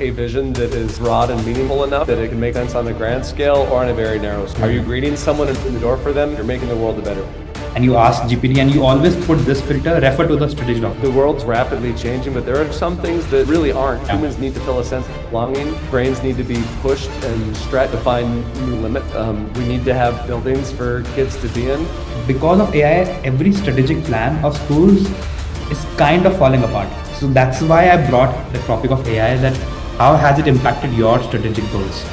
a vision that is broad and meaningful enough that it can make sense on the grand scale or on a very narrow scale. Are you greeting someone and opening the door for them? You're making the world a better place. And you ask GPT and you always put this filter, refer to the strategic document. The world's rapidly changing, but there are some things that really aren't. Humans need to feel a sense of belonging. Brains need to be pushed and stretched to find new limits. We need to have buildings for kids to be in. Because of AI, every strategic plan of schools is kind of falling apart. So that's why I brought the topic of AI, that how has it impacted your strategic goals?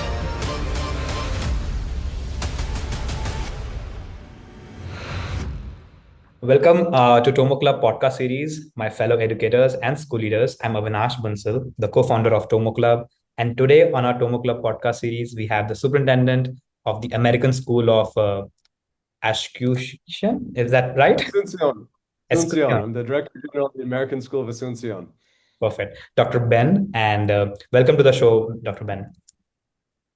Welcome to TomoClub Podcast series, my fellow educators and school leaders. I'm Avinash Bansal, the co-founder of TomoClub. And today on our TomoClub Podcast series, we have the Superintendent of the American School of Asunción. Is that right? Asunción. I'm the Director General of the American School of Asunción. Perfect. Dr. Ben, and welcome to the show, Dr. Ben.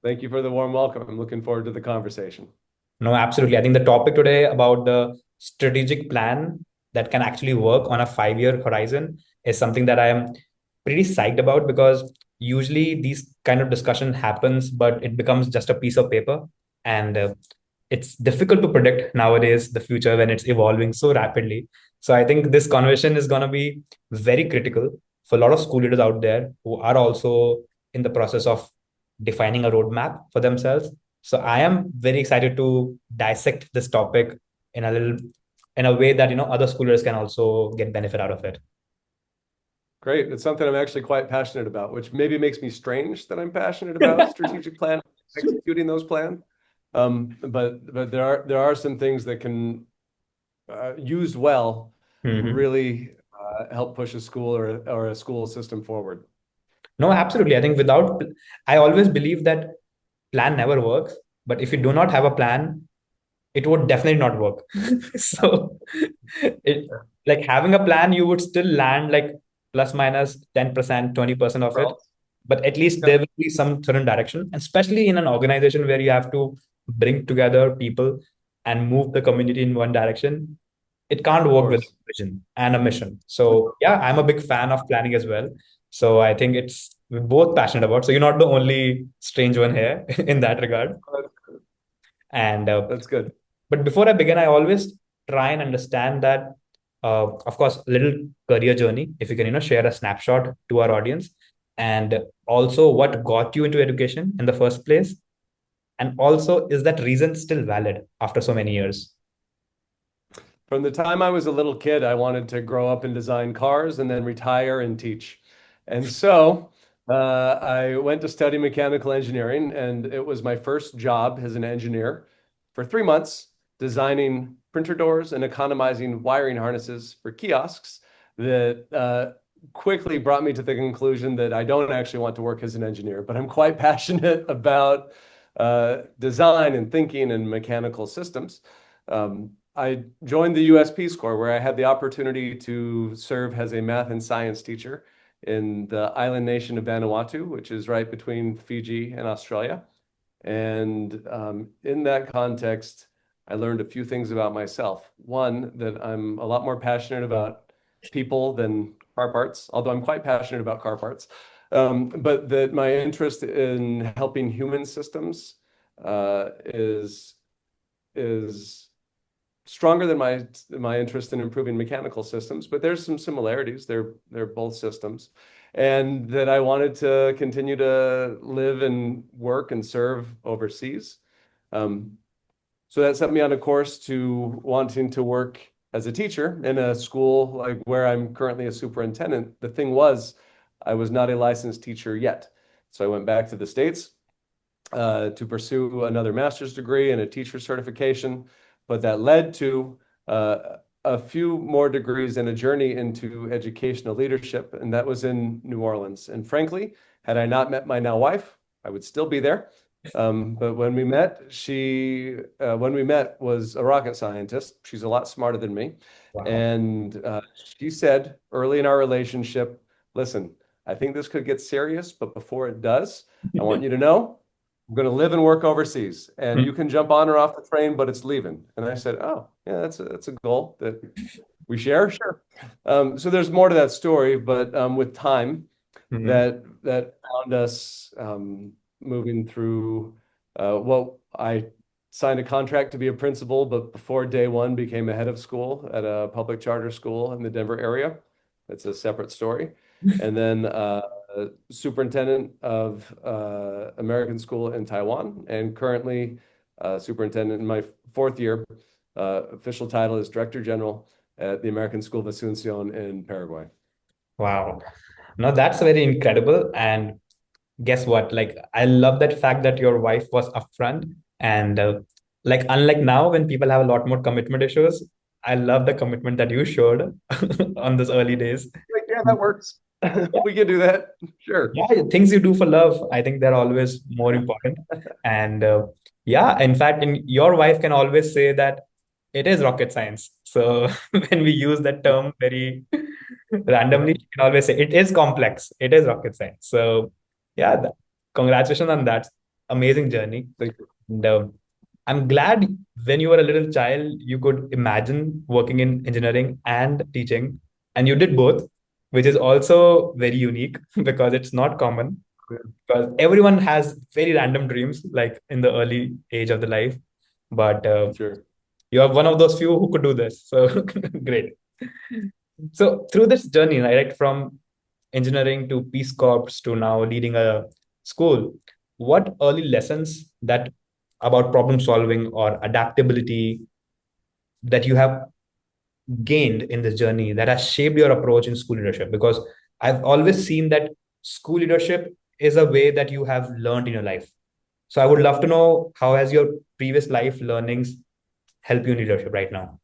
Thank you for the warm welcome. I'm looking forward to the conversation. No, absolutely. I think the topic today about the strategic plan that can actually work on a 5-year horizon is something that I am pretty psyched about, because usually these kind of discussion happens, but it becomes just a piece of paper. And it's difficult to predict nowadays the future when it's evolving so rapidly. So I think this conversation is going to be very critical for a lot of school leaders out there who are also in the process of defining a roadmap for themselves. So I am very excited to dissect this topic in a way that other school leaders can also get benefit out of it. Great. It's something I'm actually quite passionate about, which maybe makes me strange that I'm passionate about strategic plan, executing those plans. But there are some things that can used well really help push a school or a school system forward. No, absolutely. I think I always believe that plan never works, but if you do not have a plan, it would definitely not work. So like having a plan, you would still land like plus minus 10%, 20% of it, but at least there will be some certain direction, and especially in an organization where you have to bring together people and move the community in one direction. It can't work with a vision and a mission. So yeah, I'm a big fan of planning as well. So I think we're both passionate about. So you're not the only strange one here in that regard. And that's good. But before I begin, I always try and understand that, of course, a little career journey, if you can, share a snapshot to our audience, and also what got you into education in the first place. And also, is that reason still valid after so many years? From the time I was a little kid, I wanted to grow up and design cars and then retire and teach. And so I went to study mechanical engineering, and it was my first job as an engineer for 3 months, designing printer doors and economizing wiring harnesses for kiosks that quickly brought me to the conclusion that I don't actually want to work as an engineer, but I'm quite passionate about design and thinking and mechanical systems. I joined the U.S. Peace Corps, where I had the opportunity to serve as a math and science teacher in the island nation of Vanuatu, which is right between Fiji and Australia. And in that context, I learned a few things about myself. One, that I'm a lot more passionate about people than car parts, although I'm quite passionate about car parts. But that my interest in helping human systems is stronger than my interest in improving mechanical systems. But there's some similarities. They're both systems. And that I wanted to continue to live and work and serve overseas. So that set me on a course to wanting to work as a teacher in a school like where I'm currently a superintendent. The thing was, I was not a licensed teacher yet. So I went back to the States to pursue another master's degree and a teacher certification. But that led to a few more degrees and a journey into educational leadership, and that was in New Orleans. And frankly, had I not met my now wife, I would still be there. But when we met, she was a rocket scientist. She's a lot smarter than me. Wow. And she said early in our relationship, listen, I think this could get serious, but before it does, I want you to know I'm going to live and work overseas, and you can jump on or off the train, but it's leaving. And I said, oh, yeah, that's a goal that we share. Sure. So there's more to that story, but with time, Mhm. that found us moving through. Well, I signed a contract to be a principal, but before day one, became a head of school at a public charter school in the Denver area. That's a separate story. And then superintendent of American School in Taiwan, and currently superintendent in my fourth year. Official title is Director General at the American School of Asunción in Paraguay. Wow. No, that's very incredible. And guess what? Like, I love that fact that your wife was upfront. And like, unlike now, when people have a lot more commitment issues, I love the commitment that you showed on those early days. Like, yeah, that works. We can do that. Sure. Yeah, things you do for love, I think they're always more important. And yeah, in fact, your wife can always say that it is rocket science. So when we use that term very randomly, she can always say it is complex, it is rocket science. So yeah, congratulations on that amazing journey. Thank you. And I'm glad when you were a little child, you could imagine working in engineering and teaching, and you did both, which is also very unique because it's not common. Yeah, Because everyone has very random dreams, like in the early age of the life. But sure. you are one of those few who could do this. So great. So through this journey, right, from engineering to Peace Corps to now leading a school, what early lessons that about problem solving or adaptability that you have gained in this journey that has shaped your approach in school leadership? Because I've always seen that school leadership is a way that you have learned in your life. So I would love to know how has your previous life learnings helped you in leadership right now?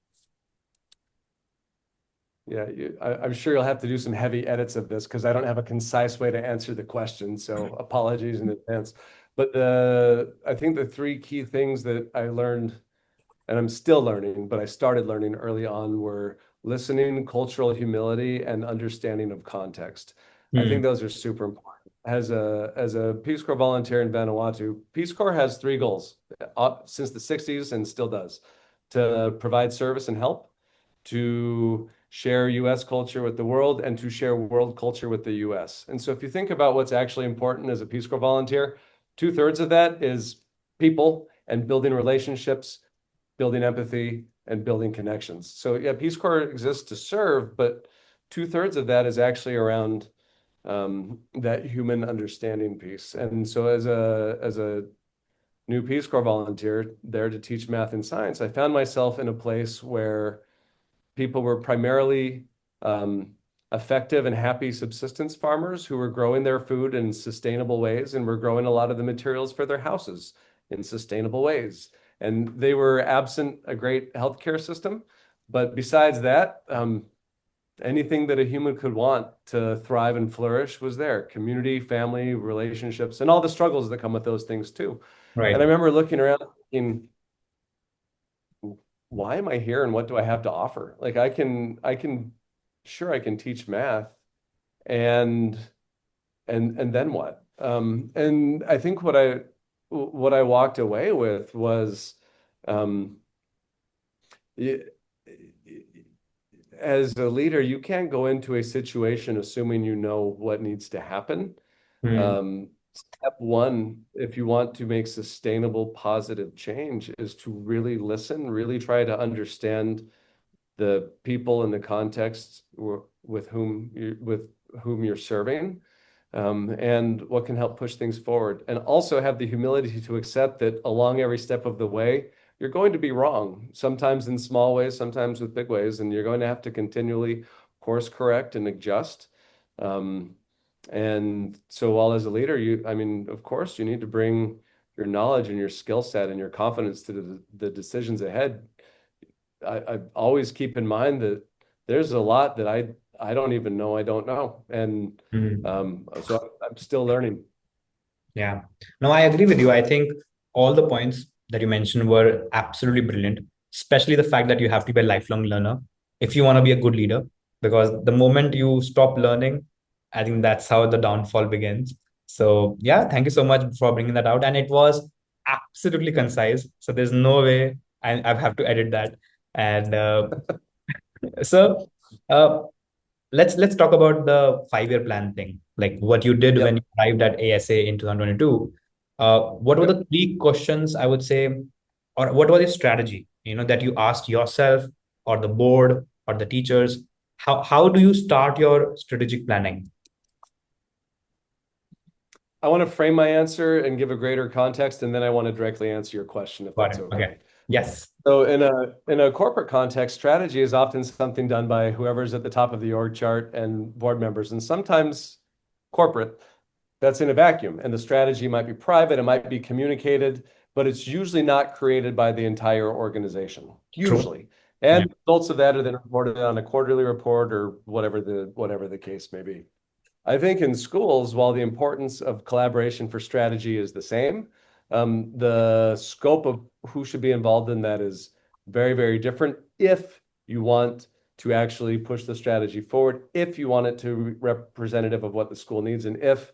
Yeah, I'm sure you'll have to do some heavy edits of this because I don't have a concise way to answer the question. So apologies in advance. But I think the three key things that I learned, and I'm still learning, but I started learning early on, were listening, cultural humility, and understanding of context. I think Hmm. those are super important. As a Peace Corps volunteer in Vanuatu, Peace Corps has three goals since the 60s and still does: to provide service and help, to share US culture with the world, and to share world culture with the US. And so if you think about what's actually important as a Peace Corps volunteer, two-thirds of that is people and building relationships, building empathy, and building connections. So yeah, Peace Corps exists to serve, but two-thirds of that is actually around that human understanding piece. And so as a new Peace Corps volunteer there to teach math and science, I found myself in a place where people were primarily um, effective and happy subsistence farmers who were growing their food in sustainable ways and were growing a lot of the materials for their houses in sustainable ways. And they were absent a great healthcare system. But besides that, anything that a human could want to thrive and flourish was there: community, family, relationships, and all the struggles that come with those things too. And I Right. remember looking around thinking, why am I here and what do I have to offer? Like sure I can teach math and and then what? And I think what I walked away with was um, y- as a leader, you can't go into a situation assuming you know what needs to happen. Hmm. Step one, if you want to make sustainable, positive change, is to really listen, really try to understand the people and the context with whom you're serving, and what can help push things forward. And also have the humility to accept that along every step of the way, you're going to be wrong, sometimes in small ways, sometimes with big ways, and you're going to have to continually course correct and adjust. Um, and so while as a leader, I mean, of course, you need to bring your knowledge and your skill set and your confidence to the decisions ahead. I always keep in mind that there's a lot that I don't even know I don't know, and Hmm. so I'm still learning. Yeah. No, I agree with you. I think all the points that you mentioned were absolutely brilliant, especially the fact that you have to be a lifelong learner if you want to be a good leader. Because the moment you stop learning, I think that's how the downfall begins. So, yeah, thank you so much for bringing that out. And it was absolutely concise. So, there's no way I have to edit that. And so, uh, let's talk about the 5-year plan thing, like what you did when you Yep. arrived at ASA in 2022. What were Yep. the three questions I would say, or what was your strategy, that you asked yourself or the board or the teachers? How do you start your strategic planning? I want to frame my answer and give a greater context, and then I want to directly answer your question, if Got that's it. Okay. okay. Yes. So in a corporate context, strategy is often something done by whoever's at the top of the org chart and board members, and sometimes corporate. That's in a vacuum, and the strategy might be private, it might be communicated, but it's usually not created by the entire organization, True. usually. Yeah. And results of that are then reported on a quarterly report or whatever the case may be. I think in schools, while the importance of collaboration for strategy is the same, the scope of who should be involved in that is very, very different if you want to actually push the strategy forward, if you want it to be representative of what the school needs, and if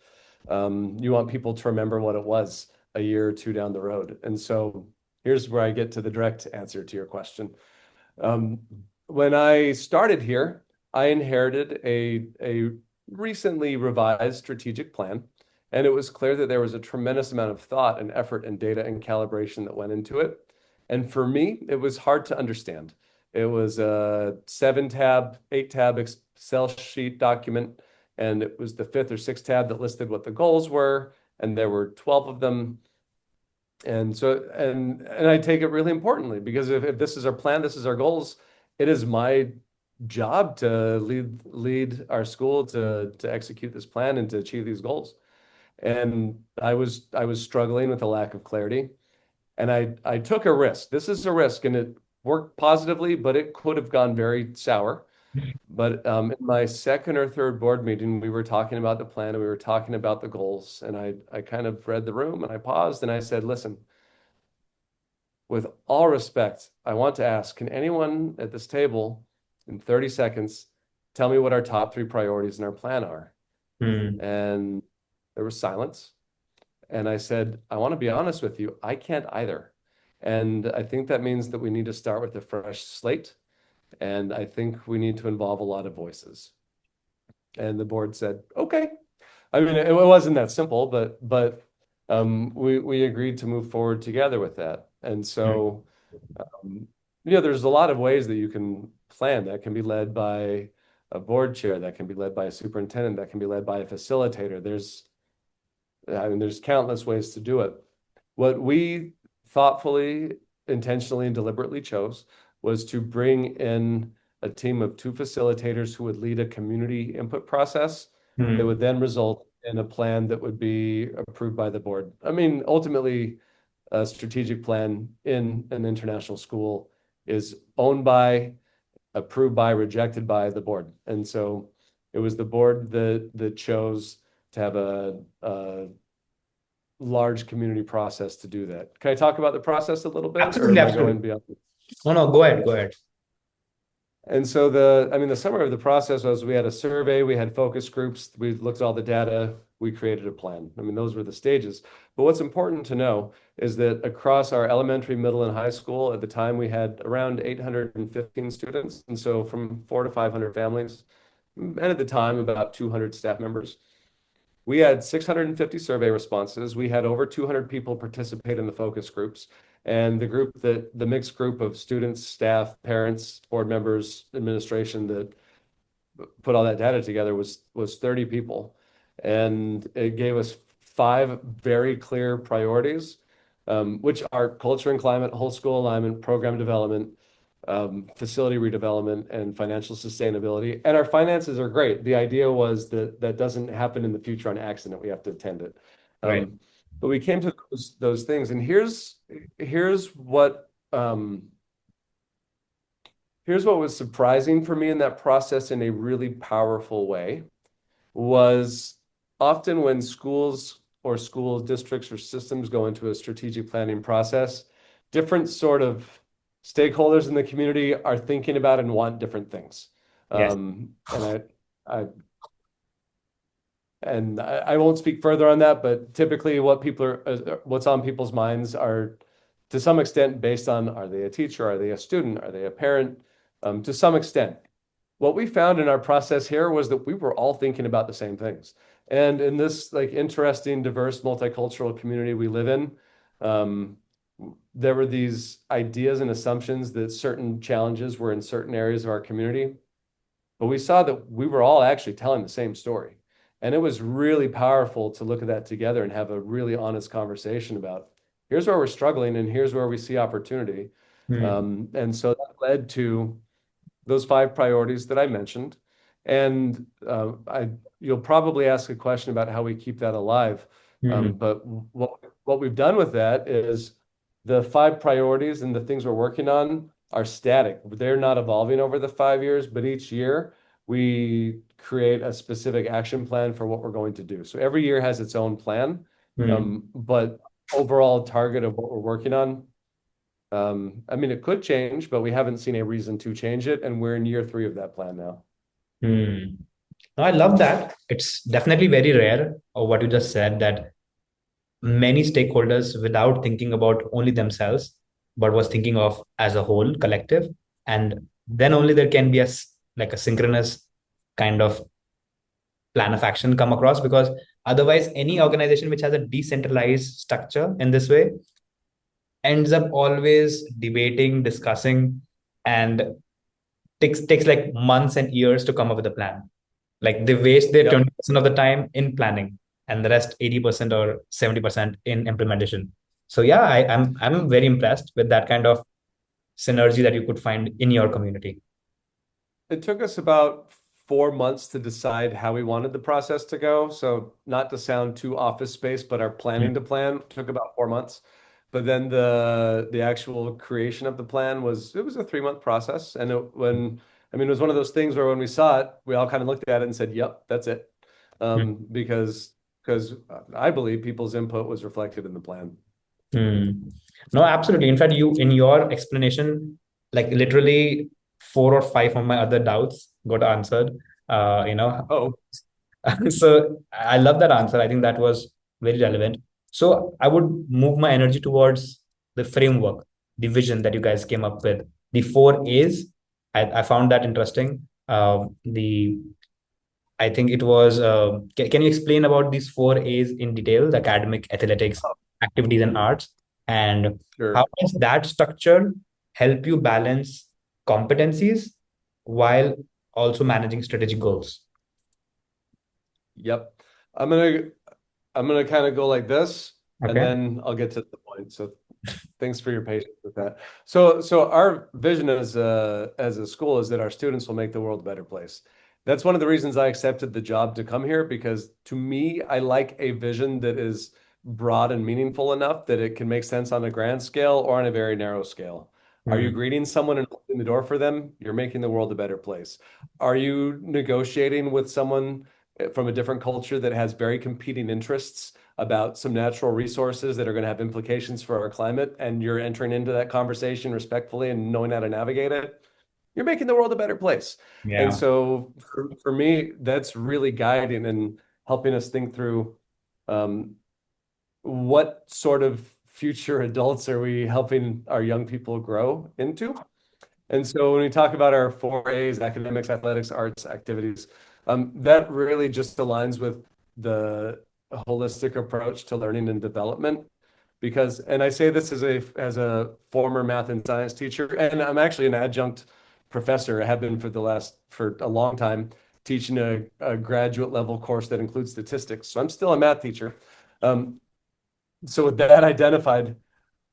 you want people to remember what it was a year or two down the road. And so here's where I get to the direct answer to your question. Um, when I started here, I inherited a recently revised strategic plan, and it was clear that there was a tremendous amount of thought and effort and data and calibration that went into it. And for me, it was hard to understand. It was a 7-tab, 8-tab Excel sheet document, and it was the fifth or sixth tab that listed what the goals were, and there were 12 of them. And so, and I take it really importantly because if this is our plan, this is our goals, it is my job to lead our school to execute this plan and to achieve these goals. And I was struggling with a lack of clarity, and I took a risk. This is a risk, and it worked positively, but it could have gone very sour. But in my second or third board meeting, we were talking about the plan and we were talking about the goals, and I kind of read the room and I paused and I said, listen. With all respect, I want to ask, can anyone at this table in 30 seconds tell me what our top 3 priorities in our plan are? Hmm. And there was silence. And I said, I want to be honest with you, I can't either. And I think that means that we need to start with a fresh slate. And I think we need to involve a lot of voices. And the board said, okay. I mean, it wasn't that simple, but we agreed to move forward together with that. And Hmm. so there's a lot of ways that you can plan. That can be led by a board chair, that can be led by a superintendent, that can be led by a facilitator. There's countless ways to do it. What we thoughtfully, intentionally, and deliberately chose was to bring in a team of 2 facilitators who would lead a community input process that Hmm. would then result in a plan that would be approved by the board. I mean, ultimately, a strategic plan in an international school is owned by, approved by, rejected by the board. And so it was the board that chose to have a large community process to do that. Can I talk about the process a little bit, or Absolutely, am I absolutely. going beyond? No, no, go ahead, go ahead. And so the summary of the process was we had a survey, we had focus groups, we looked at all the data, we created a plan. I mean, those were the stages. But what's important to know is that across our elementary, middle, and high school, at the time we had around 815 students. And so from 400 to 500 families, and at the time about 200 staff members. We had 650 survey responses. We had over 200 people participate in the focus groups. And the mixed group of students, staff, parents, board members, administration that put all that data together was 30 people. And it gave us 5 very clear priorities, which are culture and climate, whole school alignment, program development, facility redevelopment, and financial sustainability. And our finances are great. The idea was that that doesn't happen in the future on accident. We have to attend it. Right. But we came to those things, and here's what was surprising for me in that process in a really powerful way was often when schools or school districts or systems go into a strategic planning process, different sort of stakeholders in the community are thinking about and want different things. Yes. I and I won't speak further on that, but typically what's on people's minds are to some extent based on, are they a teacher? Are they a student? Are they a parent? To some extent. what we found in our process here was that we were all thinking about the same things. And in this like interesting, diverse, multicultural community we live in, um, there were these ideas and assumptions that certain challenges were in certain areas of our community, but we saw that we were all actually telling the same story. And it was really powerful to look at that together and have a really honest conversation about here's where we're struggling and here's where we see opportunity. Hmm. And so that led to those five priorities that I mentioned. And you'll probably ask a question about how we keep that alive. Hmm. But what we've done with that is the five priorities and the things we're working on are static. They're not evolving over the 5 years, but each year we create a specific action plan for what we're going to do. So every year has its own plan, Hmm. but overall target of what we're working on, I mean, it could change, but we haven't seen a reason to change it, and we're in year 3 of that plan now. Hmm. No, I love that. It's definitely very rare, or what you just said, that many stakeholders, without thinking about only themselves, but was thinking of as a whole collective. And then only there can be like a synchronous kind of plan of action come across, because otherwise any organization which has a decentralized structure in this way ends up always debating, discussing, and takes like months and years to come up with a plan. Like they waste their Yep. 20% of the time in planning and the rest 80% or 70% in implementation. So yeah, I'm very impressed with that kind of synergy that you could find in your community. It took us about 4 months to decide how we wanted the process to go. So not to sound too office space, but our planning to plan took about 4 months. But then the actual creation of the plan was a 3-month process. And I mean, it was one of those things where when we saw it, we all kind of looked at it and said, "Yep, that's it," because I believe people's input was reflected in the plan. Hmm. No, absolutely. In fact, you in your explanation, like literally four or five of my other doubts got answered. You know, Oh, so I love that answer. I think that was very relevant. So I would move my energy towards the framework, the vision that you guys came up with. The four A's. I found that interesting. The I think it was. Can you explain about these four A's in detail? The academic, athletics, activities, and arts, and how sure. does that structure help you balance competencies while also managing strategic goals? Yep. I'm gonna I'm gonna kind of go like this, and Okay. then I'll get to the point. So thanks for your patience with that. So our vision as a school is that our students will make the world a better place. That's one of the reasons I accepted the job to come here, because to me, I like a vision that is broad and meaningful enough that it can make sense on a grand scale or on a very narrow scale. Are you Hmm. greeting someone and opening the door for them? You're making the world a better place. Are you negotiating with someone from a different culture that has very competing interests about some natural resources that are going to have implications for our climate, and you're entering into that conversation respectfully and knowing how to navigate it, you're making the world a better place. And Yeah. so for me, that's really guiding and helping us think through um, what sort of future adults are we helping our young people grow into. And so when we talk about our 4 A's, academics, athletics, arts, activities, that really just aligns with the holistic approach to learning and development. Because, and I say this as a former math and science teacher, and I'm actually an adjunct professor. I have been for a long time, teaching a graduate level course that includes statistics. So I'm still a math teacher. Um, so with that identified,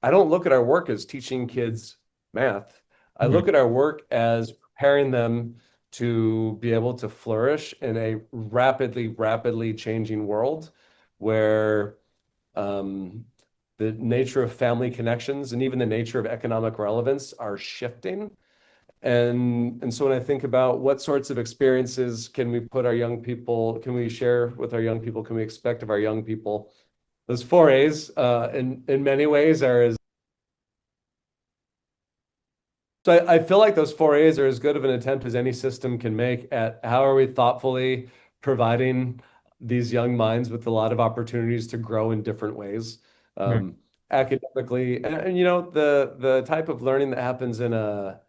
I don't look at our work as teaching kids math. I Mhm. look at our work as preparing them to be able to flourish in a rapidly changing world where um, the nature of family connections and even the nature of economic relevance are shifting. And so when I think about what sorts of experiences can we put our young people, can we share with our young people, can we expect of our young people, those 4 A's in many ways are as So I feel like those 4 A's are as good of an attempt as any system can make at how are we thoughtfully providing these young minds with a lot of opportunities to grow in different ways, Mhm. academically, and you know the type of learning that happens in a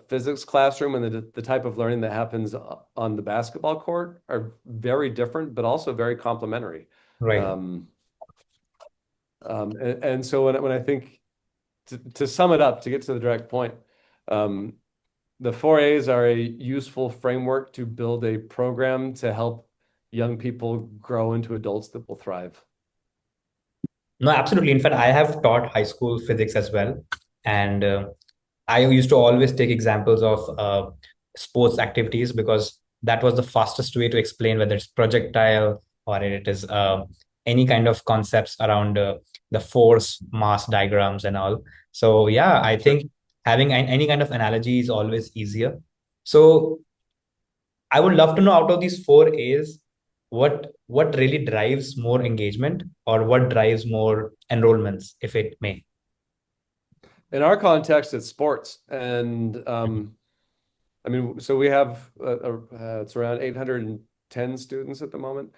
physics classroom and the type of learning that happens on the basketball court are very different, but also very complementary. Right. Um, and so when I think to sum it up, to get to the direct point, um, the 4As are a useful framework to build a program to help young people grow into adults that will thrive. No, absolutely. In fact, I have taught high school physics as well. And I used to always take examples of sports activities because that was the fastest way to explain whether it's projectile or it is any kind of concepts around the force, mass diagrams, and all. So, yeah, I Sure. think having any kind of analogy is always easier. So, I would love to know out of these four A's, what really drives more engagement or what drives more enrollments, if it may. In our context, it's sports. And I mean, so we have it's around 810 students at the moment,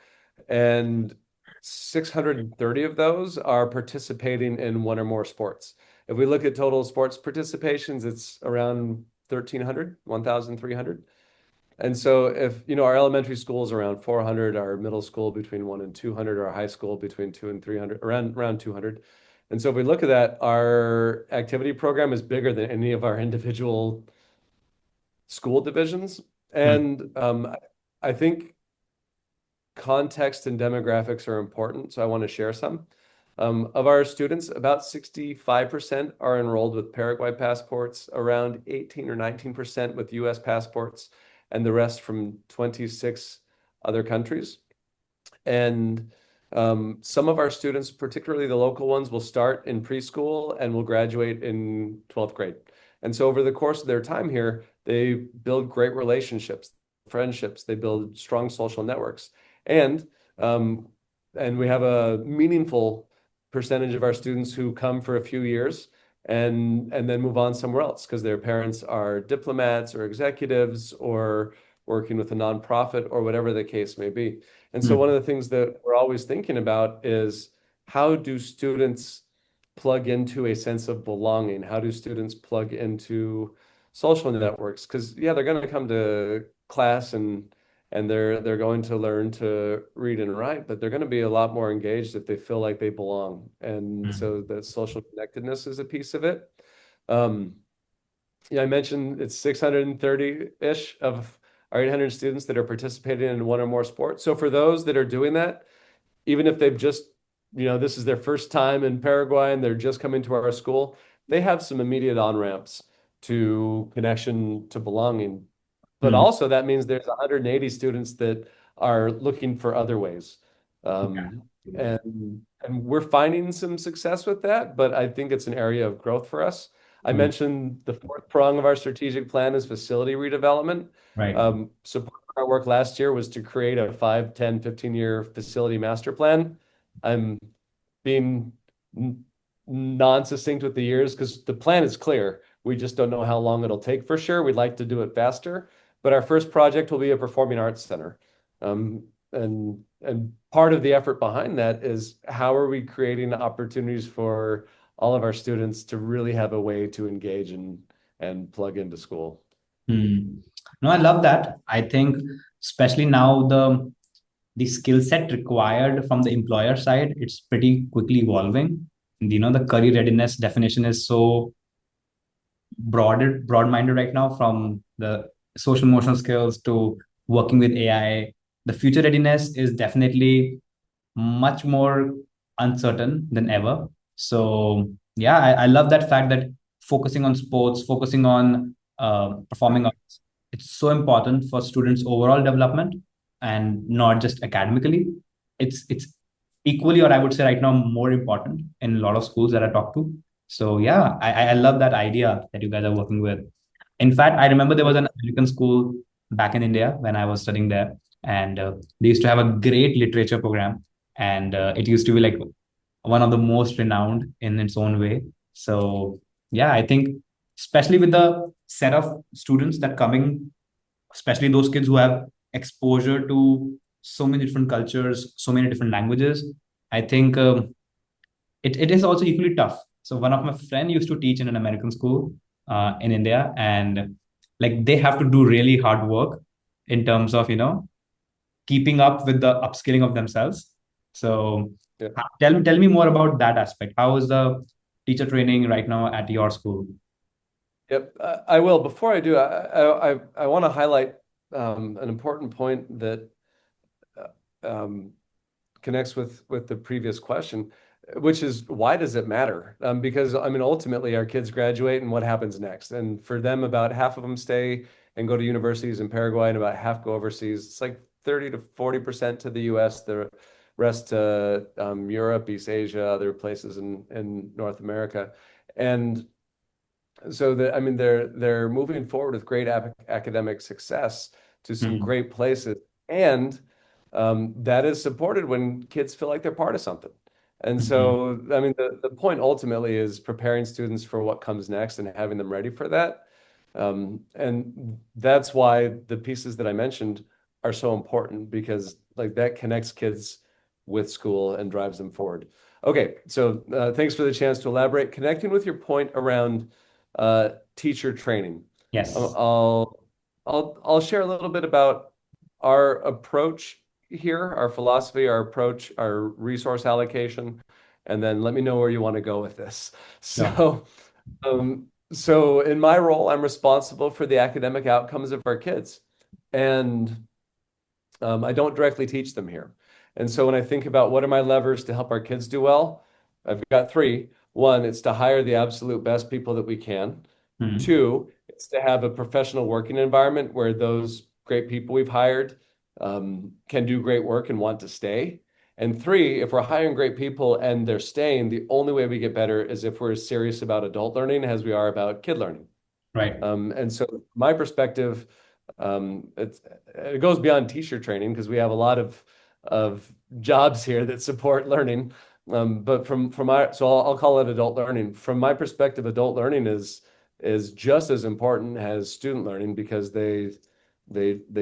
and 630 of those are participating in one or more sports. If we look at total sports participations, it's around 1,300, 1,300. And so if, our elementary school is around 400, our middle school between 1 and 200, our high school between 2 and 300, around 200. And so if we look at that, our activity program is bigger than any of our individual school divisions. Mm, And I think context and demographics are important, so I want to share some. Of our students, about 65% are enrolled with Paraguay passports, around 18 or 19% with US passports, and the rest from 26 other countries. And some of our students, particularly the local ones, will start in preschool and will graduate in 12th grade. And so over the course of their time here, they build great relationships, friendships, they build strong social networks. And um, and we have a meaningful percentage of our students who come for a few years and then move on somewhere else because their parents are diplomats or executives or working with a nonprofit or whatever the case may be. And so one mm, of the things that we're always thinking about is how do students plug into a sense of belonging? How do students plug into social networks? Because yeah, they're going to come to class and they're going to learn to read and write, but they're going to be a lot more engaged if they feel like they belong. And mm, so the social connectedness is a piece of it. Um, yeah, I mentioned it's 630-ish of our 800 students that are participating in one or more sports. So for those that are doing that, even if they've just, this is their first time in Paraguay and they're just coming to our school, they have some immediate on-ramps to connection to belonging. But mm. also that means there's 180 students that are looking for other ways. Um, and we're finding some success with that, but I think it's an area of growth for us. I Mm, mentioned the fourth prong of our strategic plan is facility redevelopment. right. So part of our work last year was to create a 5, 10, 15-year facility master plan. I'm being non-succinct with the years because the plan is clear. We just don't know how long it'll take for sure. We'd like to do it faster, but our first project will be a performing arts center. And part of the effort behind that is how are we creating opportunities for all of our students to really have a way to engage and plug into school. Mm. No, I love that. I think especially now the skill set required from the employer side, it's pretty quickly evolving. The career readiness definition is so broad-minded right now, from the social emotional skills to working with AI. The future readiness is definitely much more uncertain than ever. So yeah, I love that fact that focusing on sports, focusing on performing arts, it's so important for students' overall development and not just academically. It's equally, or I would say right now, more important in a lot of schools that I talk to. So yeah, I love that idea that you guys are working with. In fact, I remember there was an American school back in India when I was studying there, and they used to have a great literature program, and it used to be like one of the most renowned in its own way. So yeah, I think especially with the set of students that coming, especially those kids who have exposure to so many different cultures, so many different languages, I think it is also equally tough. So one of my friend used to teach in an American school. in India, and like they have to do really hard work in terms of keeping up with the upskilling of themselves. So Yeah. tell me more about that aspect. How is the teacher training right now at your school? Yep, I will. Before I do, I want to highlight an important point that um, connects with the previous question, which is why does it matter? Because I mean, ultimately, our kids graduate, and what happens next? And for them, about half of them stay and go to universities in Paraguay, and about half go overseas. It's like 30 to 40% to the U.S. The rest to Europe, East Asia, other places in North America, and so that I mean they're moving forward with great academic success to some Mm, great places, and that is supported when kids feel like they're part of something. And mm, so, I mean, the point ultimately is preparing students for what comes next and having them ready for that. And that's why the pieces that I mentioned are so important because like that connects kids with school and drives them forward. Okay, so thanks for the chance to elaborate. Connecting with your point around teacher training. yes. I'll share a little bit about our approach here, our philosophy, our approach, our resource allocation, and then let me know where you want to go with this. No. So in my role, I'm responsible for the academic outcomes of our kids, and I don't directly teach them here. And so when I think about what are my levers to help our kids do well, I've got three. One, it's to hire the absolute best people that we can. Mm, Two, it's to have a professional working environment where those great people we've hired can do great work and want to stay. And three, if we're hiring great people and they're staying, the only way we get better is if we're as serious about adult learning as we are about kid learning. right. And so my perspective, it goes beyond teacher training because we have a lot of jobs here that support learning. But from my so I'll call it adult learning. From my perspective, adult learning is just as important as student learning because they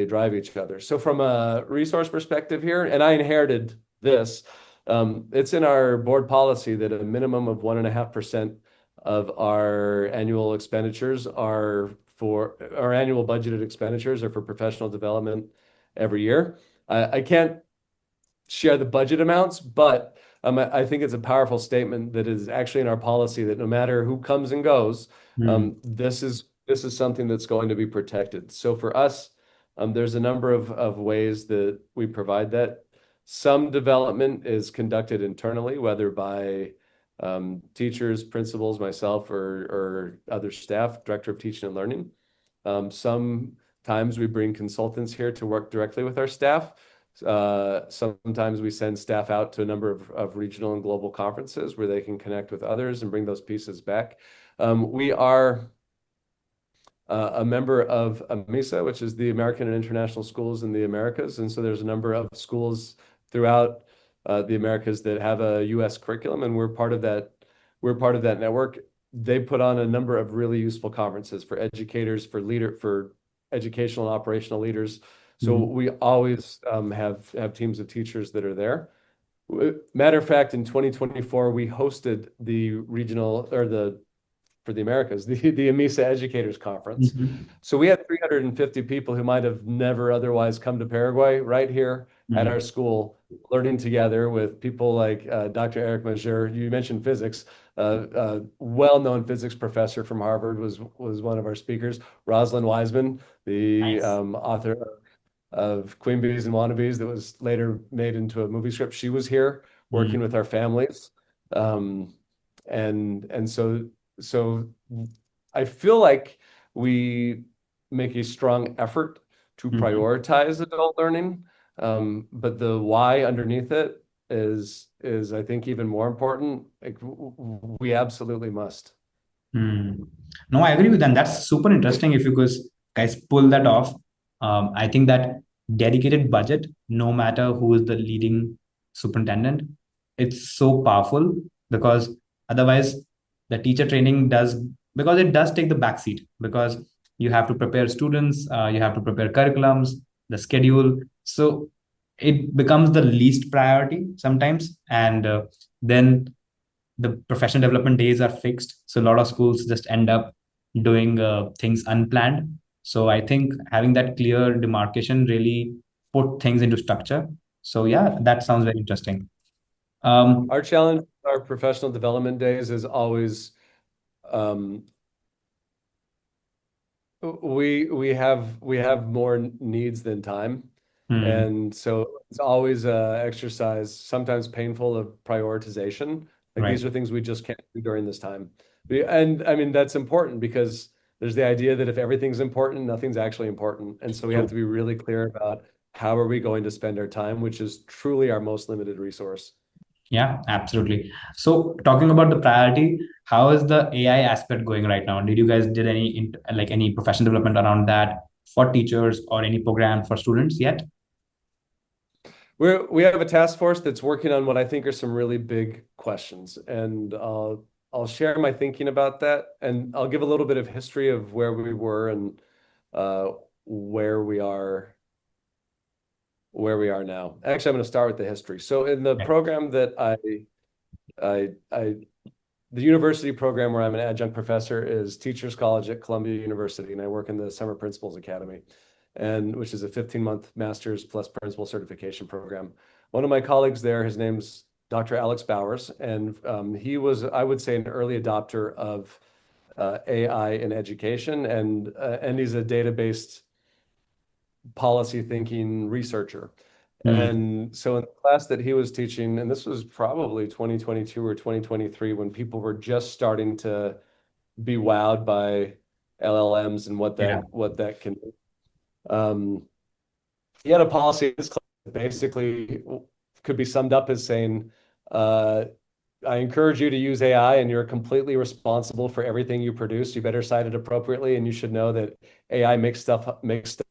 drive each other. So from a resource perspective here, and I inherited this, it's in our board policy that a minimum of 1.5% of our annual expenditures are for our annual budgeted expenditures are for professional development every year. I can't share the budget amounts, but I think it's a powerful statement that is actually in our policy that no matter who comes and goes, Mm, this is something that's going to be protected. So for us, there's a number of ways that we provide that. Some development is conducted internally, whether by teachers, principals, myself, or other staff, director of teaching and learning. Sometimes we bring consultants here to work directly with our staff. Sometimes we send staff out to a number of regional and global conferences where they can connect with others and bring those pieces back. We are a member of AMISA, which is the American and International Schools in the Americas. And so there's a number of schools throughout the Americas that have a U.S. curriculum, and we're part of that. We're part of that network. They put on a number of really useful conferences for educators, for educational and operational leaders. So mm, we always have teams of teachers that are there. Matter of fact, in 2024, we hosted the regional or the for the Americas, the AMISA Educators Conference. mhm, So we had 350 people who might have never otherwise come to Paraguay right here at mm. our school, learning together with people like Dr. Eric Majeur. You mentioned physics. Well-known physics professor from Harvard was one of our speakers. Rosalind Wiseman, the Nice. author of Queen Bees and Wannabes that was later made into a movie script. She was here working Mm, with our families. Um, and so I feel like we make a strong effort to mhm, prioritize adult learning, but the why underneath it is I think even more important. Like we absolutely must. mm. No, I agree with that. And that's super interesting if you guys pull that off. I think that dedicated budget, no matter who is the leading superintendent, it's so powerful because otherwise the teacher training because it does take the backseat because you have to prepare students, you have to prepare curriculums, the schedule. So it becomes the least priority sometimes. And then the professional development days are fixed. So a lot of schools just end up doing things unplanned. So I think having that clear demarcation really put things into structure. So yeah, that sounds very interesting. Um, Our challenge, our professional development days is always um, we have more needs than time, hmm, and so it's always a exercise, sometimes painful, of prioritization. Like right. these are things we just can't do during this time. And I mean that's important because there's the idea that if everything's important, nothing's actually important, and so we have True. to be really clear about how are we going to spend our time, which is truly our most limited resource. Yeah, absolutely. So talking about the priority, how is the AI aspect going right now? Did you guys did any like any professional development around that for teachers or any program for students yet? We have a task force that's working on what I think are some really big questions, and I'll share my thinking about that, and I'll give a little bit of history of where we were and uh, where we are now. Actually, I'm going to start with the history. So, in the Okay. program that I the university program where I'm an adjunct professor is Teachers College at Columbia University, and I work in the Summer Principals Academy, and which is a 15-month master's plus principal certification program. One of my colleagues there, his name's Dr. Alex Bowers, and he was, I would say, an early adopter of AI in education, and he's a data-based policy thinking researcher. Hmm. And so in the class that he was teaching, and this was probably 2022 or 2023 when people were just starting to be wowed by LLMs and Yeah. what that can do. Um, he had a policy that basically could be summed up as saying, uh, I encourage you to use AI and you're completely responsible for everything you produce. You better cite it appropriately, and you should know that AI makes stuff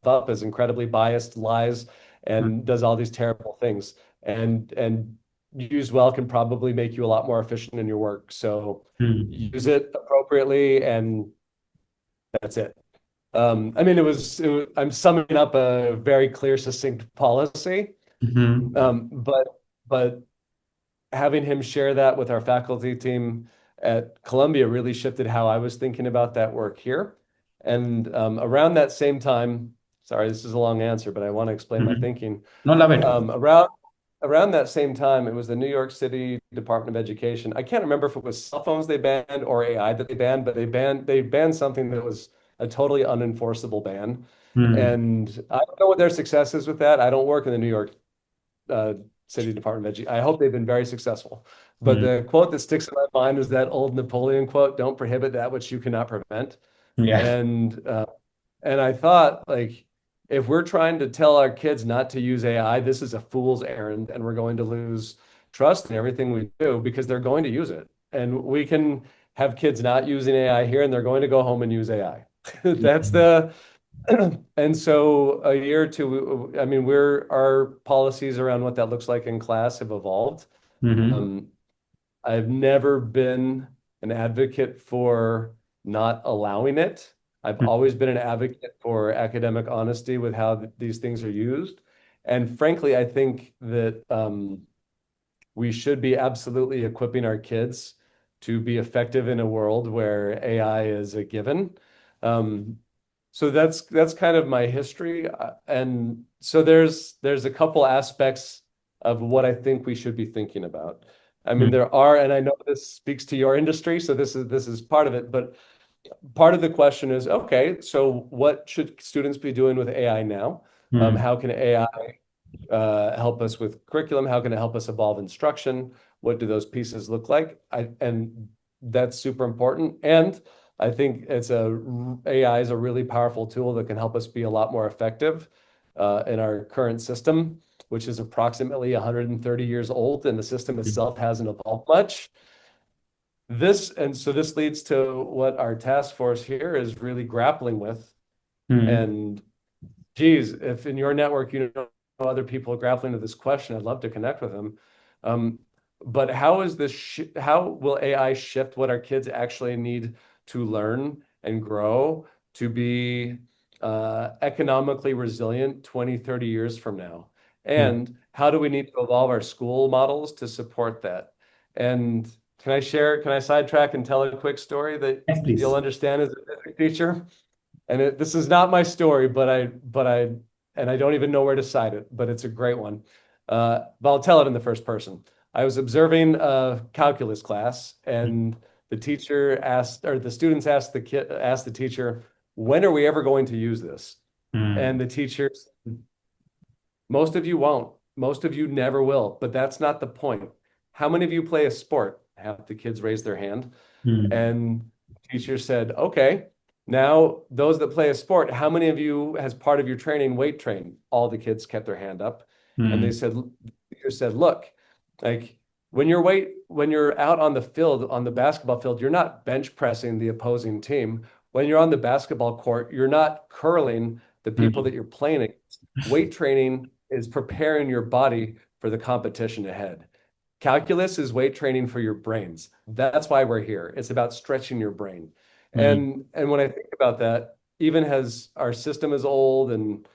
up, is incredibly biased, lies, and does all these terrible things. And used well can probably make you a lot more efficient in your work. So Hmm. use it appropriately, and that's it. I mean, I'm summing up a very clear, succinct policy, Hmm. but having him share that with our faculty team at Columbia really shifted how I was thinking about that work here. And around that same time, sorry, this is a long answer, but I want to explain my Hmm. thinking. No, love it. Around that same time, it was the New York City Department of Education. I can't remember if it was cell phones they banned or AI that they banned, but they banned something that was a totally unenforceable ban. Hmm. And I don't know what their success is with that. I don't work in the New York uh, City Department of Education. I hope they've been very successful. But Hmm. the quote that sticks in my mind is that old Napoleon quote: "Don't prohibit that which you cannot prevent." Yeah. And uh, and I thought, like, if we're trying to tell our kids not to use AI, this is a fool's errand, and we're going to lose trust in everything we do because they're going to use it. And we can have kids not using AI here, and they're going to go home and use AI. That's the And so a year or two, I mean, our policies around what that looks like in class have evolved. Hmm. Um, I've never been an advocate for not allowing it. I've always been an advocate for academic honesty with how these things are used. And frankly, I think that we should be absolutely equipping our kids to be effective in a world where AI is a given. Um, so that's kind of my history, and so there's a couple aspects of what I think we should be thinking about. I mean, there are, and I know this speaks to your industry, so this is part of it, but part of the question is, okay, so what should students be doing with AI now? Hmm. How can AI help us with curriculum? How can it help us evolve instruction? What do those pieces look like? And that's super important. And I think AI is a really powerful tool that can help us be a lot more effective in our current system, which is approximately 130 years old, and the system itself hasn't evolved much. So this leads to what our task force here is really grappling with. Hmm. And geez, if in your network you know other people grappling with this question, I'd love to connect with them. Um, but how will AI shift what our kids actually need to learn and grow to be economically resilient 20, 30 years from now? Hmm. And how do we need to evolve our school models to support that? And Can I sidetrack and tell a quick story that Yes, you'll please. understand as a physics teacher? And this is not my story, and I don't even know where to cite it, but it's a great one. But I'll tell it in the first person. I was observing a calculus class, and the teacher asked, or the students asked the teacher, "When are we ever going to use this?" Hmm. And the teacher, "Most of you won't. Most of you never will, but that's not the point. How many of you play a sport?" Half the kids raised their hand. Hmm. And the teacher said, "Okay, now those that play a sport, how many of you, as part of your training, weight train?" All the kids kept their hand up. And Hmm. the teacher said, "Look, like when you're out on the field, on the basketball field, you're not bench pressing the opposing team. When you're on the basketball court, you're not curling the people Hmm. that you're playing against. Weight training is preparing your body for the competition ahead. Calculus is weight training for your brains. That's why we're here. It's about stretching your brain." Hmm. And when I think about that, even as our system is old and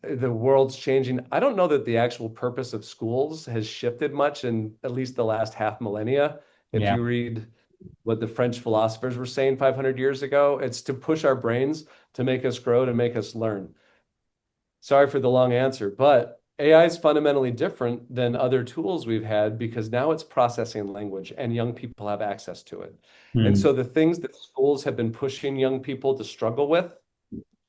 the world's changing, I don't know that the actual purpose of schools has shifted much in at least the last half millennia. If Yeah. you read what the French philosophers were saying 500 years ago, it's to push our brains, to make us grow, to make us learn. Sorry for the long answer, but AI is fundamentally different than other tools we've had because now it's processing language and young people have access to it. And Hmm. so the things that schools have been pushing young people to struggle with,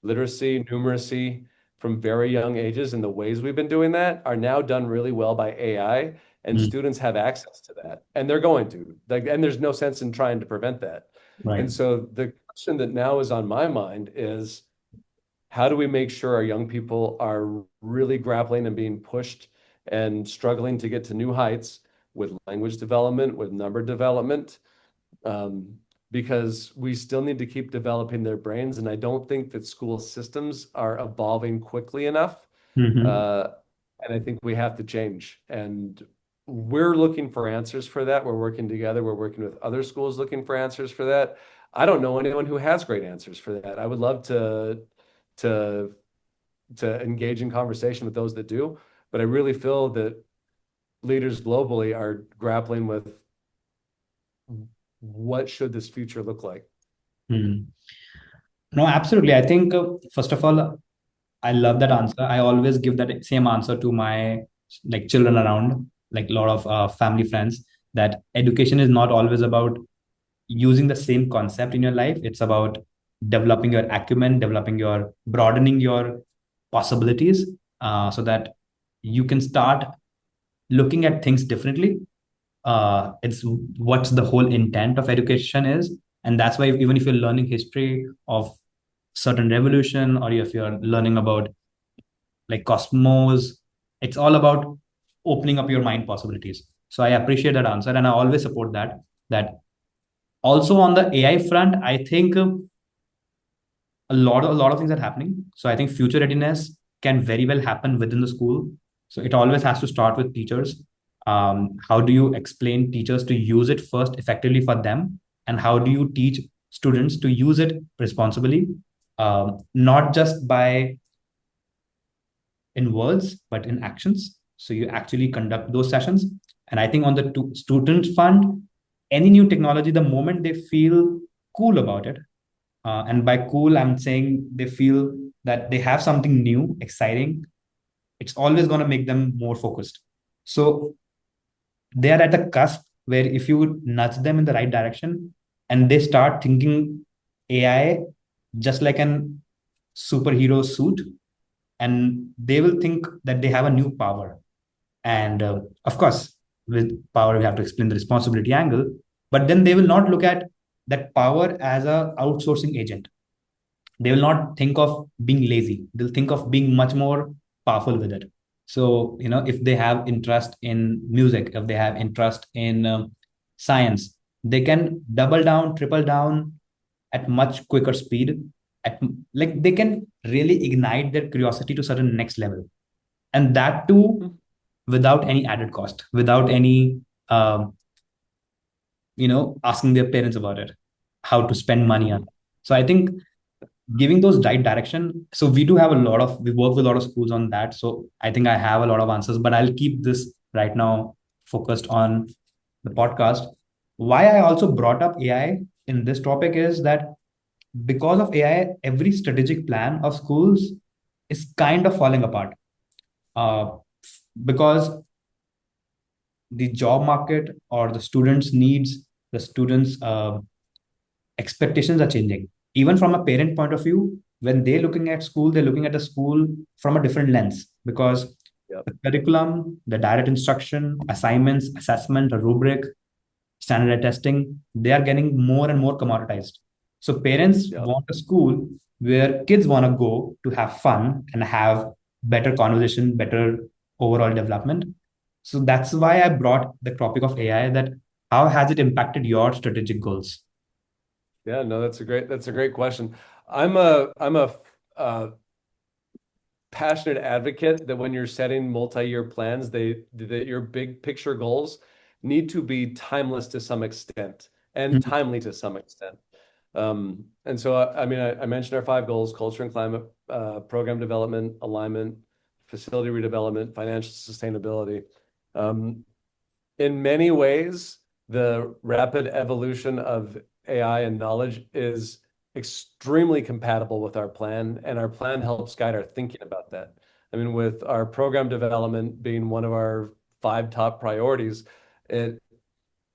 literacy, numeracy, from very young ages, and the ways we've been doing that are now done really well by AI, and Hmm. students have access to that, and they're going to. Like, and there's no sense in trying to prevent that. Right. And so the question that now is on my mind is, how do we make sure our young people are really grappling and being pushed and struggling to get to new heights with language development, with number development? Um, because we still need to keep developing their brains. And I don't think that school systems are evolving quickly enough. Hmm. Uh, and I think we have to change. And we're looking for answers for that. We're working together. We're working with other schools looking for answers for that. I don't know anyone who has great answers for that. I would love to to engage in conversation with those that do, but I really feel that leaders globally are grappling with what should this future look like. Hmm. No, absolutely. I think, first of all, I love that answer. I always give that same answer to my like children around, like a lot of family friends, that education is not always about using the same concept in your life. It's about developing your acumen, broadening your possibilities, so that you can start looking at things differently. It's what's the whole intent of education is. And that's why even if you're learning history of certain revolution, or if you're learning about like cosmos, it's all about opening up your mind possibilities. So I appreciate that answer, and I always support that. Also on the AI front, I think a lot of things are happening. So I think future readiness can very well happen within the school. So it always has to start with teachers. How do you explain teachers to use it first effectively for them, and how do you teach students to use it responsibly, not just by in words but in actions. So you actually conduct those sessions. And I think on the student fund, any new technology, the moment they feel cool about it, and by cool, I'm saying they feel that they have something new, exciting, it's always going to make them more focused. So they are at the cusp where if you would nudge them in the right direction and they start thinking AI just like an superhero suit, and they will think that they have a new power. And of course, with power, we have to explain the responsibility angle, but then they will not look at that power as a outsourcing agent. They will not think of being lazy. They'll think of being much more powerful with it. So if they have interest in music, if they have interest in science, they can double down, triple down at much quicker speed. At like they can really ignite their curiosity to certain next level, and that too without any added cost, without any asking their parents about it, how to spend money on it. So I think giving those right direction. So we work with a lot of schools on that. So I think I have a lot of answers, but I'll keep this right now focused on the podcast. Why I also brought up AI in this topic is that because of AI, every strategic plan of schools is kind of falling apart. Uh, because the job market or the students' needs, the students' expectations are changing. Even from a parent point of view, when they're looking at school, they're looking at the school from a different lens because Yep. the curriculum, the direct instruction, assignments, assessment, a rubric, standardized testing, they are getting more and more commoditized. So parents Yep. want a school where kids want to go to have fun and have better conversation, better overall development. So that's why I brought the topic of AI, that how has it impacted your strategic goals? Yeah, no, that's a great question. I'm a passionate advocate that when you're setting multi-year plans, that your big picture goals need to be timeless to some extent and Mhm. timely to some extent. And so, I mean, I mentioned our five goals: culture and climate, program development, alignment, facility redevelopment, financial sustainability. Um, in many ways, the rapid evolution of AI and knowledge is extremely compatible with our plan, and our plan helps guide our thinking about that. I mean, with our program development being one of our five top priorities, it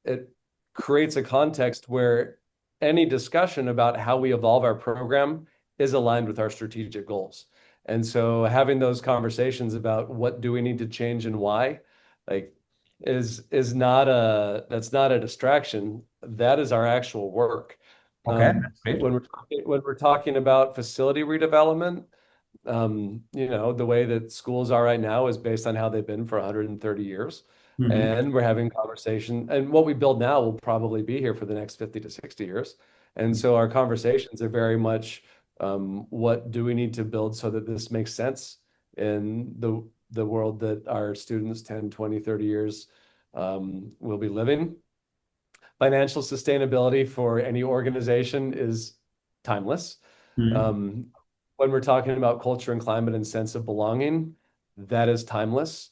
it creates a context where any discussion about how we evolve our program is aligned with our strategic goals. And so having those conversations about what do we need to change and why, like is not a that's not a distraction. That is our actual work. Okay, that's great. When we're talking about facility redevelopment, the way that schools are right now is based on how they've been for 130 years. Mhm. And we're having conversation, and what we build now will probably be here for the next 50 to 60 years. And so our conversations are very much what do we need to build so that this makes sense in the world that our students 10, 20, 30 years will be living. Financial sustainability for any organization is timeless. Mhm. Um, when we're talking about culture and climate and sense of belonging, that is timeless.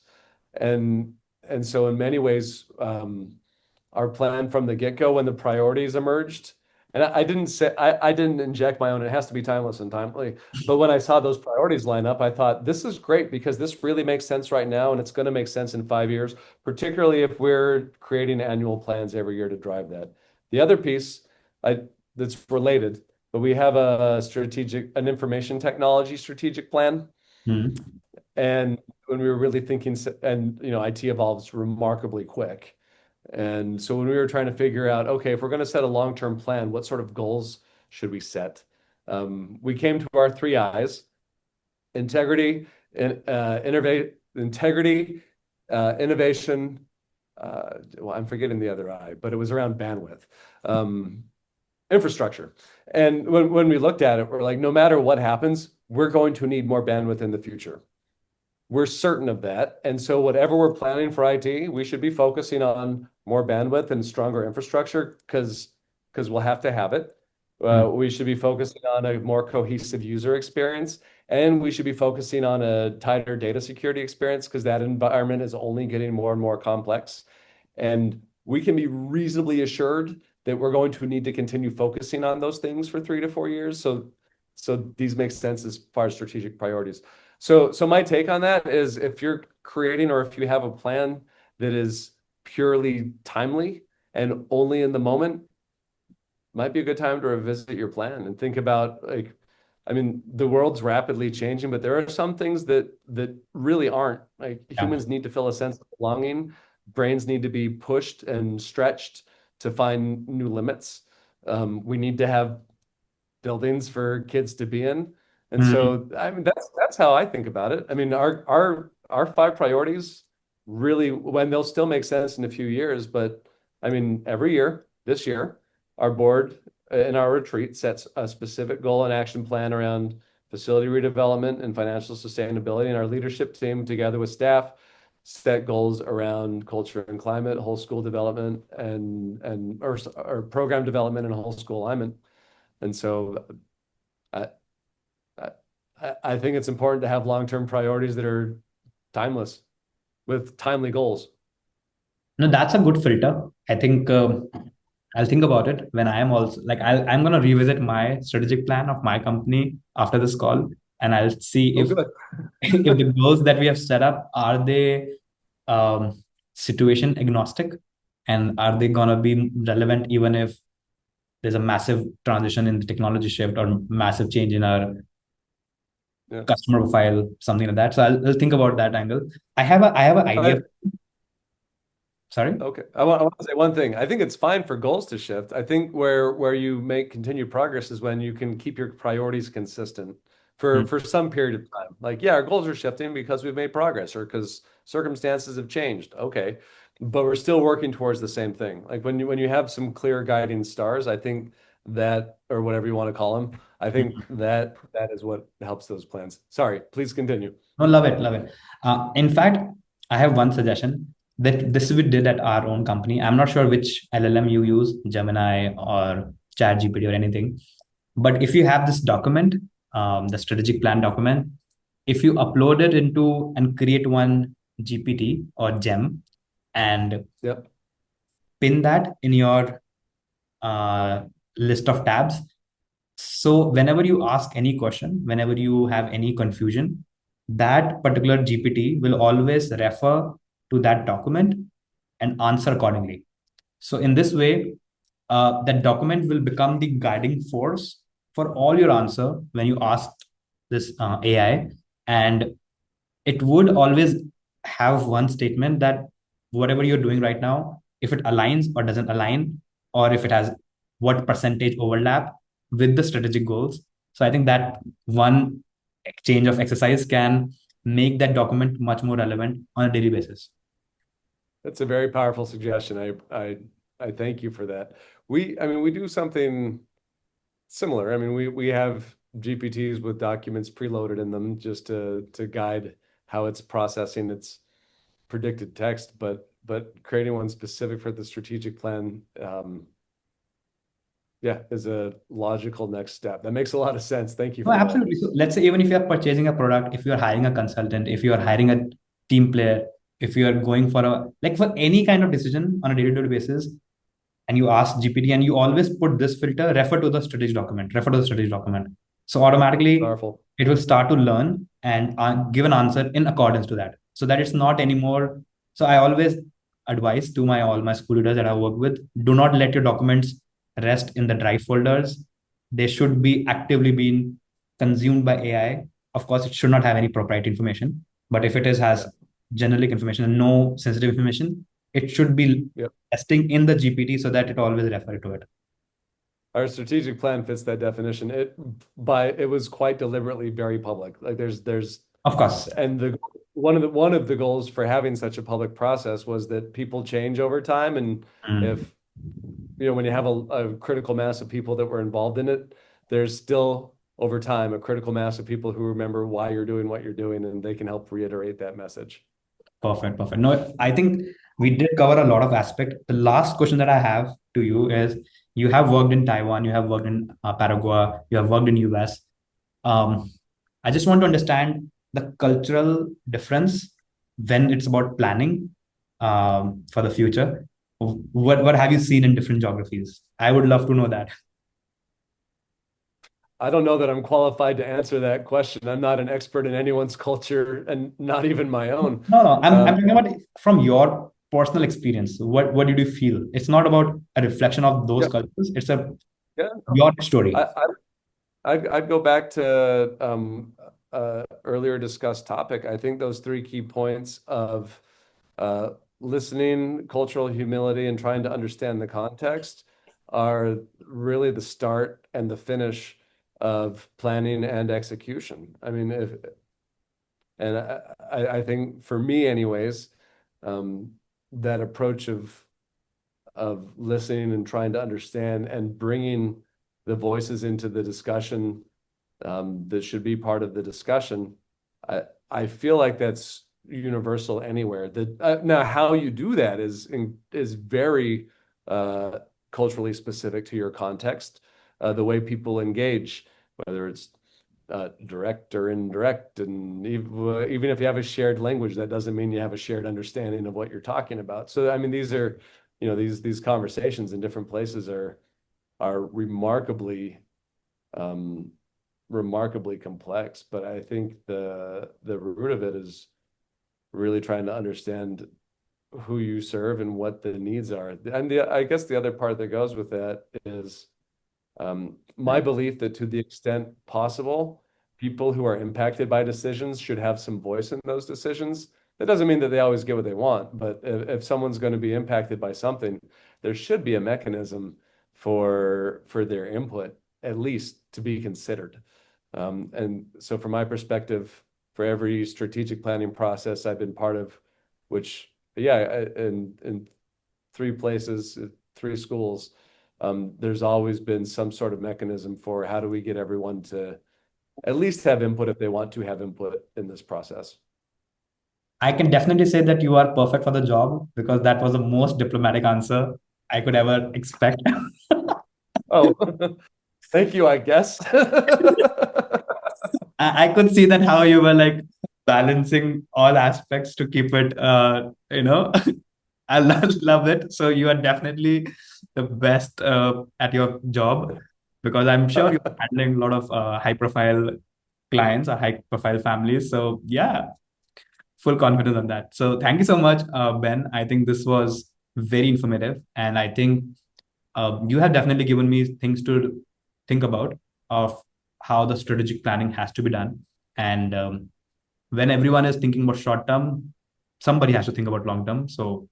And and so in many ways, our plan from the get-go when the priorities emerged. And I didn't inject my own, it has to be timeless and timely. But when I saw those priorities line up, I thought this is great because this really makes sense right now and it's going to make sense in 5 years, particularly if we're creating annual plans every year to drive that. The other piece I, that's related, but we have an information technology strategic plan. Mhm. And when we were really thinking, and IT evolves remarkably quick. And so when we were trying to figure out, okay, if we're going to set a long-term plan, what sort of goals should we set? We came to our three I's: integrity, innovation. Well, I'm forgetting the other I, but it was around bandwidth, um, infrastructure. And when we looked at it, we're like, no matter what happens, we're going to need more bandwidth in the future. We're certain of that. And so whatever we're planning for IT, we should be focusing on more bandwidth and stronger infrastructure because we'll have to have it. Mhm. We should be focusing on a more cohesive user experience, and we should be focusing on a tighter data security experience because that environment is only getting more and more complex. And we can be reasonably assured that we're going to need to continue focusing on those things for 3 to 4 years. So these make sense as far as strategic priorities. So my take on that is if you're creating or if you have a plan that is purely timely and only in the moment, might be a good time to revisit your plan and think about like, I mean, the world's rapidly changing, but there are some things that really aren't. Like Yeah. humans need to feel a sense of belonging, brains need to be pushed and stretched to find new limits. We need to have buildings for kids to be in. And Mhm. so, I mean, that's how I think about it. I mean, our five priorities really, when they'll still make sense in a few years, but I mean, every year, this year, our board in our retreat sets a specific goal and action plan around facility redevelopment and financial sustainability, and our leadership team, together with staff, set goals around culture and climate, whole school development, or program development and whole school alignment. And so I, I, I think it's important to have long-term priorities that are timeless with timely goals. No, that's a good filter. I think I'll think about it when I am also like I'm gonna revisit my strategic plan of my company after this call, and I'll see Oh, if good. if the goals that we have set up are they um, situation agnostic, and are they gonna be relevant even if there's a massive transition in the technology shift or massive change in our Yeah. customer profile, something like that. So I'll think about that angle. I have an idea. I, Sorry. okay. I want to say one thing. I think it's fine for goals to shift. I think where you make continued progress is when you can keep your priorities consistent Hmm. for some period of time. Like, yeah, our goals are shifting because we've made progress or because circumstances have changed. Okay. But we're still working towards the same thing. Like when you have some clear guiding stars, I think that, or whatever you want to call them, I think that is what helps those plans. Sorry, please continue. No, love it, love it. In fact, I have one suggestion that this we did at our own company. I'm not sure which LLM you use, Gemini or ChatGPT or anything. But if you have this document, the strategic plan document, if you upload it into and create one GPT or Gem and Yep. pin that in your uh, list of tabs. So whenever you ask any question, whenever you have any confusion, that particular GPT will always refer to that document and answer accordingly. So in this way, that document will become the guiding force for all your answer when you ask this AI, and it would always have one statement that whatever you're doing right now, if it aligns or doesn't align, or if it has what percentage overlap with the strategic goals. So I think that one exchange of exercise can make that document much more relevant on a daily basis. That's a very powerful suggestion. I thank you for that. I mean, we do something similar. I mean, we have GPTs with documents preloaded in them just to guide how it's processing its predicted text, but creating one specific for the strategic plan, yeah, is a logical next step. That makes a lot of sense. Thank you No, for that. absolutely. So let's say even if you're purchasing a product, if you're hiring a consultant, if you're hiring a team player, if you're going for a like for any kind of decision on a day-to-day basis, and you ask GPT and you always put this filter, refer to the strategic document, refer to the strategic document. So automatically Powerful. it will start to learn and give an answer in accordance to that. So that it's not anymore. So I always advise to my all my school leaders that I work with, do not let your documents rest in the drive folders. They should be actively being consumed by AI. Of course, it should not have any proprietary information, but if it is has Yeah. generic information and no sensitive information, it should be Yep. testing in the GPT so that it always refer to it. Our strategic plan fits that definition. It was quite deliberately very public. Like there's Of course. and the one of the goals for having such a public process was that people change over time, and Mm, if when you have a critical mass of people that were involved in it, there's still over time a critical mass of people who remember why you're doing what you're doing, and they can help reiterate that message. perfect, perfect. No, I think we did cover a lot of aspect. The last question that I have to you is: you have worked in Taiwan, you have worked in Paraguay, you have worked in US. Um, I just want to understand the cultural difference when it's about planning for the future. What have you seen in different geographies? I would love to know that. I don't know that I'm qualified to answer that question. I'm not an expert in anyone's culture and not even my own. No, no, I'm Um, talking about from your personal experience. What did you feel? It's not about a reflection of those yeah, cultures. It's a yeah. your story. I, I'd go back to earlier discussed topic. I think those three key points of listening, cultural humility, and trying to understand the context are really the start and the finish of planning and execution. I mean, if and I think for me, anyways, that approach of listening and trying to understand and bringing the voices into the discussion that should be part of the discussion. I feel like that's universal anywhere. Now how you do that is very uh, culturally specific to your context, the way people engage, whether it's direct or indirect. And even if you have a shared language, that doesn't mean you have a shared understanding of what you're talking about. So, I mean, these are, these conversations in different places are remarkably complex. But I think the root of it is really trying to understand who you serve and what the needs are. And I guess the other part that goes with that is my belief that to the extent possible, people who are impacted by decisions should have some voice in those decisions. That doesn't mean that they always get what they want, but if someone's going to be impacted by something, there should be a mechanism for their input, at least to be considered. And so from my perspective, for every strategic planning process I've been part of, which, in 3 places, 3 schools, there's always been some sort of mechanism for how do we get everyone to at least have input if they want to have input in this process. I can definitely say that you are perfect for the job because that was the most diplomatic answer I could ever expect. Oh, thank you, I guess. I could see that how you were like balancing all aspects to keep it, I love it. So you are definitely the best at your job because I'm sure you're handling a lot of high-profile clients or high-profile families. So yeah, full confidence on that. So thank you so much, Ben. I think this was very informative, and I think you have definitely given me things to think about of how the strategic planning has to be done. And when everyone is thinking about short term, somebody has to think about long term. So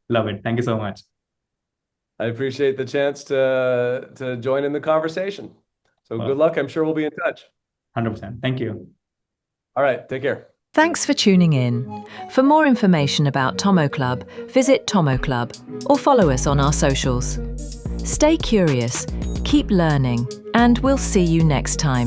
love it. Thank you so much. I appreciate the chance to join in the conversation. So good luck. I'm sure we'll be in touch. 100%. Thank you. All right. Take care. Thanks for tuning in. For more information about TomoClub, visit TomoClub or follow us on our socials. Stay curious, keep learning, and we'll see you next time.